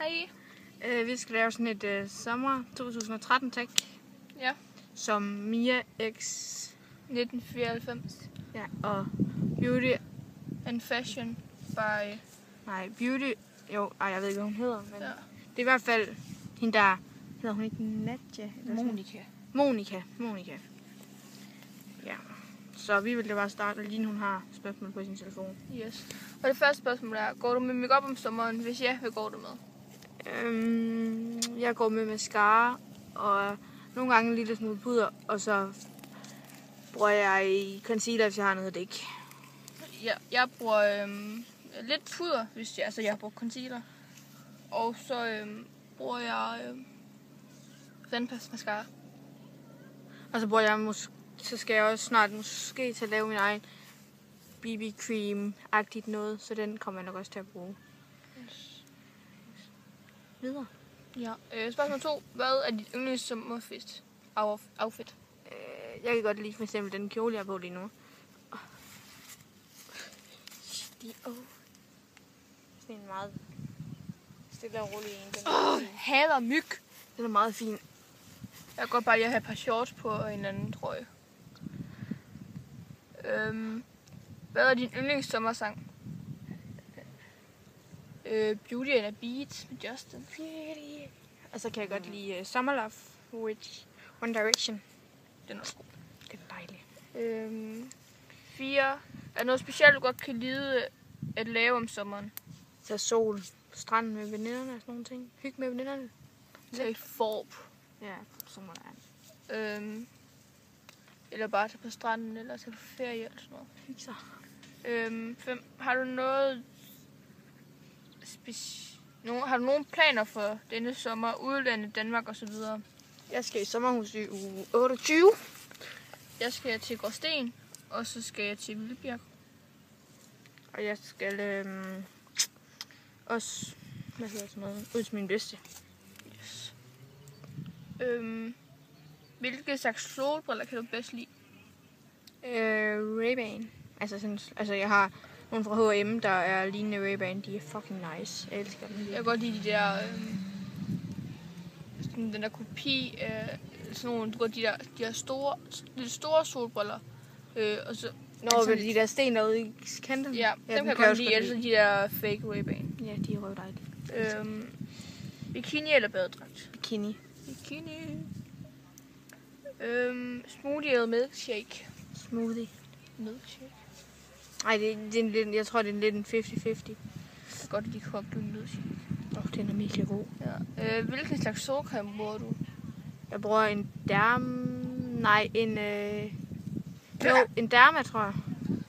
Hej. Vi skal lave sådan et sommer 2013 tag. Ja. Som Mia X 1994. Ja, og Beauty And Fashion by... Nej, Beauty... Jo, jeg ved ikke, hvad hun hedder, men Ja. det er i hvert fald hende, der... Hedder hun ikke Nadja? Monika. Ja. Så vi vil da bare starte, og Line, hun har spørgsmål på sin telefon. Yes. Og det første spørgsmål er, går du med makeup om sommeren? Hvis ja, hvad går du med? Jeg går med mascara, og nogle gange en lille smule puder, og så bruger jeg concealer, hvis jeg har noget dæk. Ja, jeg bruger lidt puder, hvis jeg bruger concealer. Og så bruger jeg vandpas mascara. Og så bruger jeg så skal jeg også snart måske til at lave min egen BB cream-agtigt noget, så den kommer jeg nok også til at bruge. Yes. Videre. Ja. Spørgsmål 2. Hvad er dit yndlings sommerfest outfit? Jeg kan godt lide for eksempel den kjole, jeg har på lige nu. Sådan en meget stille og rolig en. Hader myg. Den er meget fin. Jeg kan godt bare lige have et par shorts på og en anden trøje. Hvad er din yndlings sommersang? Beauty and a Beat med Justin. Og så kan jeg godt lide Summer Love with One Direction. Den er også god. Det er dejligt. 4. Er der noget specielt, du godt kan lide at lave om sommeren? Så sol, strand med veninderne og sådan nogle ting. Hygge med veninderne. Tage i forp. Ja, så må der er. Eller bare tage på stranden, eller tage på ferie eller sådan noget. Hygge sig. 5. Har du nogle planer for denne sommer? Udlandet, Danmark og så videre? Jeg skal i sommerhus i uge 28. Jeg skal til Gråsten, og så skal jeg til Vildbjerg. Og jeg skal også, ud til min bedste. Yes. Hvilke slags solbriller kan du bedst lide? Ray-Ban. Altså jeg har nogle fra H&M, der er lignende Ray-Ban. De er fucking nice. Jeg elsker dem. Jeg kan godt lide de der... den der kopi af sådan nogle, de der store solbriller. Og så... De der sten derude i kanten? Ja, dem kan jeg godt lide. Altså de der fake Ray-Ban. Ja, de er røvdejlige. Bikini eller badedragt? Bikini. Smoothie eller milkshake? Smoothie. Milkshake? Nej, jeg tror, det er lidt en 50-50. Jeg kan godt lide kogt milkshake. Den er mega god. Ja. Hvilken slags solcreme bruger du? Jeg bruger en en Derma, tror jeg.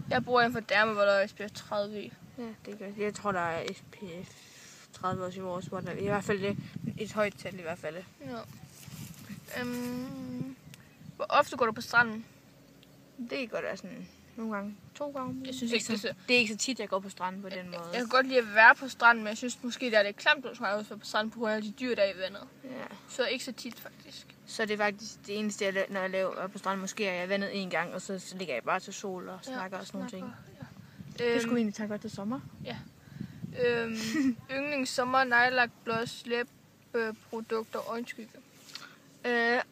Jeg bruger en fra Derma, hvor der er SPF 30 i. Ja, det gør jeg. Jeg tror, der er SPF 30 også i vores, hvor der er i hvert fald et højt tal i hvert fald. Ja. Hvor ofte går du på stranden? Det gør det sådan nogle gange. 2 gange. Jeg synes ikke, det er ikke så tit, jeg går på stranden på den måde. Jeg kan godt lide at være på stranden, men jeg synes måske, det er lidt klamt, at jeg være på stranden på grund af de dyr, der er i vandet. Ja. Så ikke så tit, faktisk. Så det er faktisk det eneste, når jeg laver på stranden. Måske er jeg vandet en gang, og så ligger jeg bare til sol og snakker og sådan nogle ting. Ja. Det skulle vi egentlig tage godt til sommer. Ja. Yndlings sommer, nejlak, blush, læbeprodukter, øjenskygge.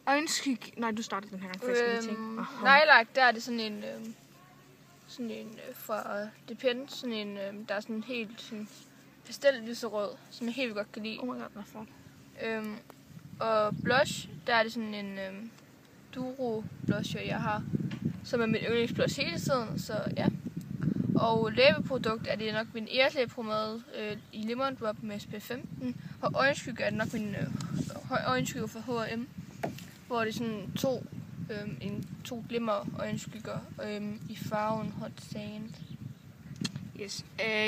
Øjenskygge... Nej, du startede den her gang. Nejlak, der er det sådan en fra Depend, der er sådan helt sådan pastel lyserød, som jeg helt godt kan lide. Oh my god, den er flot. Og blush, der er det sådan en Duro blusher, jeg har, som er min yndlingsblush hele tiden, så ja. Og læbeprodukt er det nok min erslæbepomade i Lemon Drop med SPF 15, og øjenskygge er det nok min øjenskygge fra H&M, hvor det er sådan to glimmer øjenskygger i farven Hot Sand. Yes.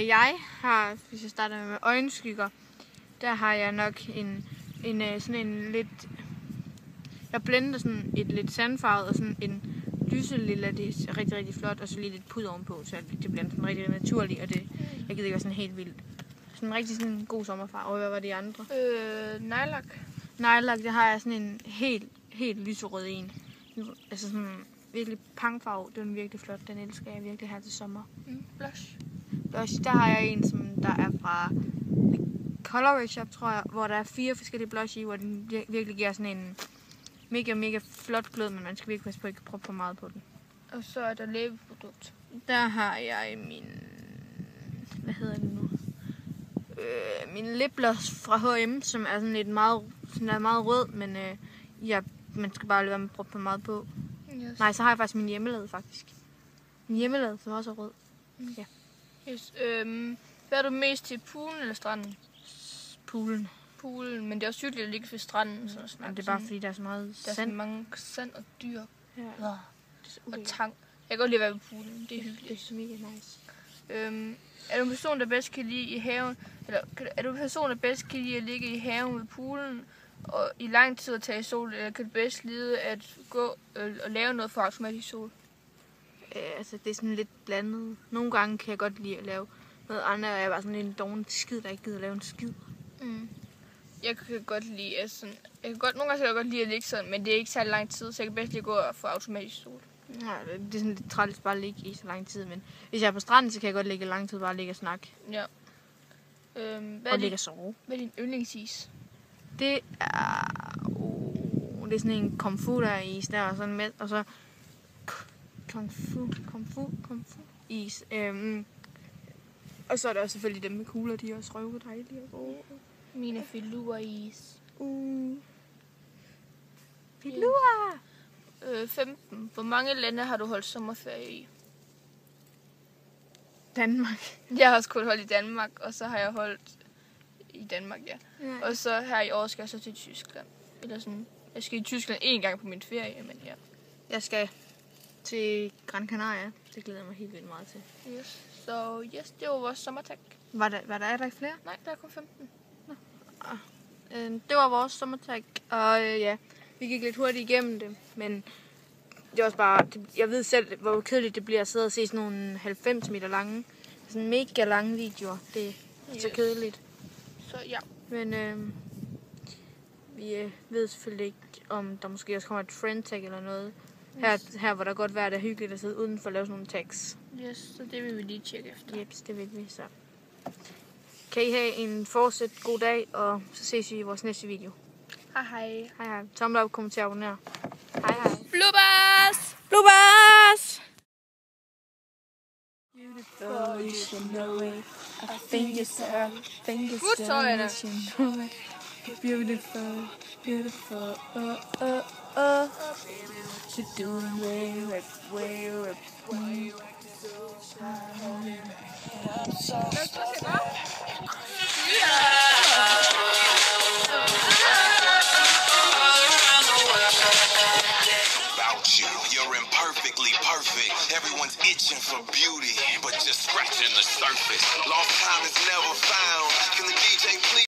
Jeg har, hvis jeg starter med øjenskygger, der har jeg nok sådan en lidt... Jeg blender sådan et lidt sandfarvet og sådan en lyselilla, det er rigtig, rigtig flot, og så lige lidt puder ovenpå, så det bliver sådan rigtig naturligt, og det, jeg gider ikke være sådan helt vildt. Sådan en rigtig sådan god sommerfarve. Og hvad var det andre? Nejlak. Nejlak, det har jeg sådan en helt lyserød en. Altså sådan virkelig pangfarve, den er virkelig flot, den elsker jeg virkelig her til sommer. Blush. Blush, der har jeg en, som der er fra Colourway Shop, tror jeg, hvor der er 4 forskellige blush i, hvor den virkelig giver sådan en mega flot glød, men man skal virkelig passe på, at ikke proppe for meget på den. Og så er der læbeprodukt. Der har jeg min... Hvad hedder det nu? Min lipgloss fra H&M, som er sådan lidt meget rød, men man skal bare lade være med at proppe for meget på. Yes. Nej, så har jeg faktisk min hjemmelavede, faktisk. Min hjemmelavede, som også er rød. Ja. Yes. Hvad er du mest til, poolen eller stranden? Poolen. Poolen, men det er også hyggeligt at ligge ved stranden. Sådan Men det er bare fordi, der er så meget der er så sand. mange sand og dyr. Ja. Og tang. Jeg kan godt lide at være ved poolen. Det er hyggeligt. Det er så mega nice. Er du en person, der bedst kan lide i haven, eller er du en person, der bedst kan lide at ligge i haven ved poolen og i lang tid at tage sol, eller kan du bedst lide at gå og lave noget for automatisk sol? Altså, det er sådan lidt blandet. Nogle gange kan jeg godt lide at lave noget andet, og jeg er bare sådan en doven skid, der ikke gider at lave en skid. Jeg kan godt lide, altså, nogle gange kan jeg godt lide at ligge sådan, men det er ikke særlig lang tid, så jeg kan bedst lide at gå og få automatisk sol. Ja, det er sådan lidt træls bare at ligge i så lang tid, men hvis jeg er på stranden, så kan jeg godt ligge lang tid bare ligge og snakke. Ja. Og ligge og sove. Hvad er din yndlingsis? Det er... det er sådan en komfuteris der, og sådan med, og så... Komfu is. Og så er der også selvfølgelig dem med kugler, de er også røve dejlige. Mine filurer-is. Filur! 15. Hvor mange lande har du holdt sommerferie i? Danmark. Jeg har også kun holdt i Danmark, og så har jeg holdt i Danmark, ja. Ja. Og så her i år skal jeg så til Tyskland. Eller sådan, jeg skal i Tyskland 1 gang på min ferie, men ja. Jeg skal til Gran Canaria. Det glæder jeg mig helt vildt meget til. Yes. Så yes, det var vores sommertag. Er der ikke flere? Nej, der er kun 15. Det var vores sommertag, og ja, vi gik lidt hurtigt igennem det, men det er også bare, jeg ved selv, hvor kedeligt det bliver at sidde og se sådan nogle 90 meter lange, sådan mega lange videoer. Det er så kedeligt. Så ja. Men vi ved selvfølgelig ikke, om der måske også kommer et friend tag eller noget. Her hvor der godt være, det er hyggeligt at sidde udenfor og lave sådan nogle tags. Yes, så det vil vi lige tjekke efter. Jeps, det vil vi så. Kan I have en fortsat god dag, og så ses vi i vores næste video. Hej hej. Hej hej. Tommel op, kommenter, abonner. Hej hej. Bloopers! Bloopers! Beautiful, you should know it. I think it's her, think it's Good song, Anna. you should know it. Beautiful, beautiful, What you doing, way up, You're imperfectly perfect. Everyone's itching for beauty, but just scratching the surface. Lost time is never found. Can the DJ please?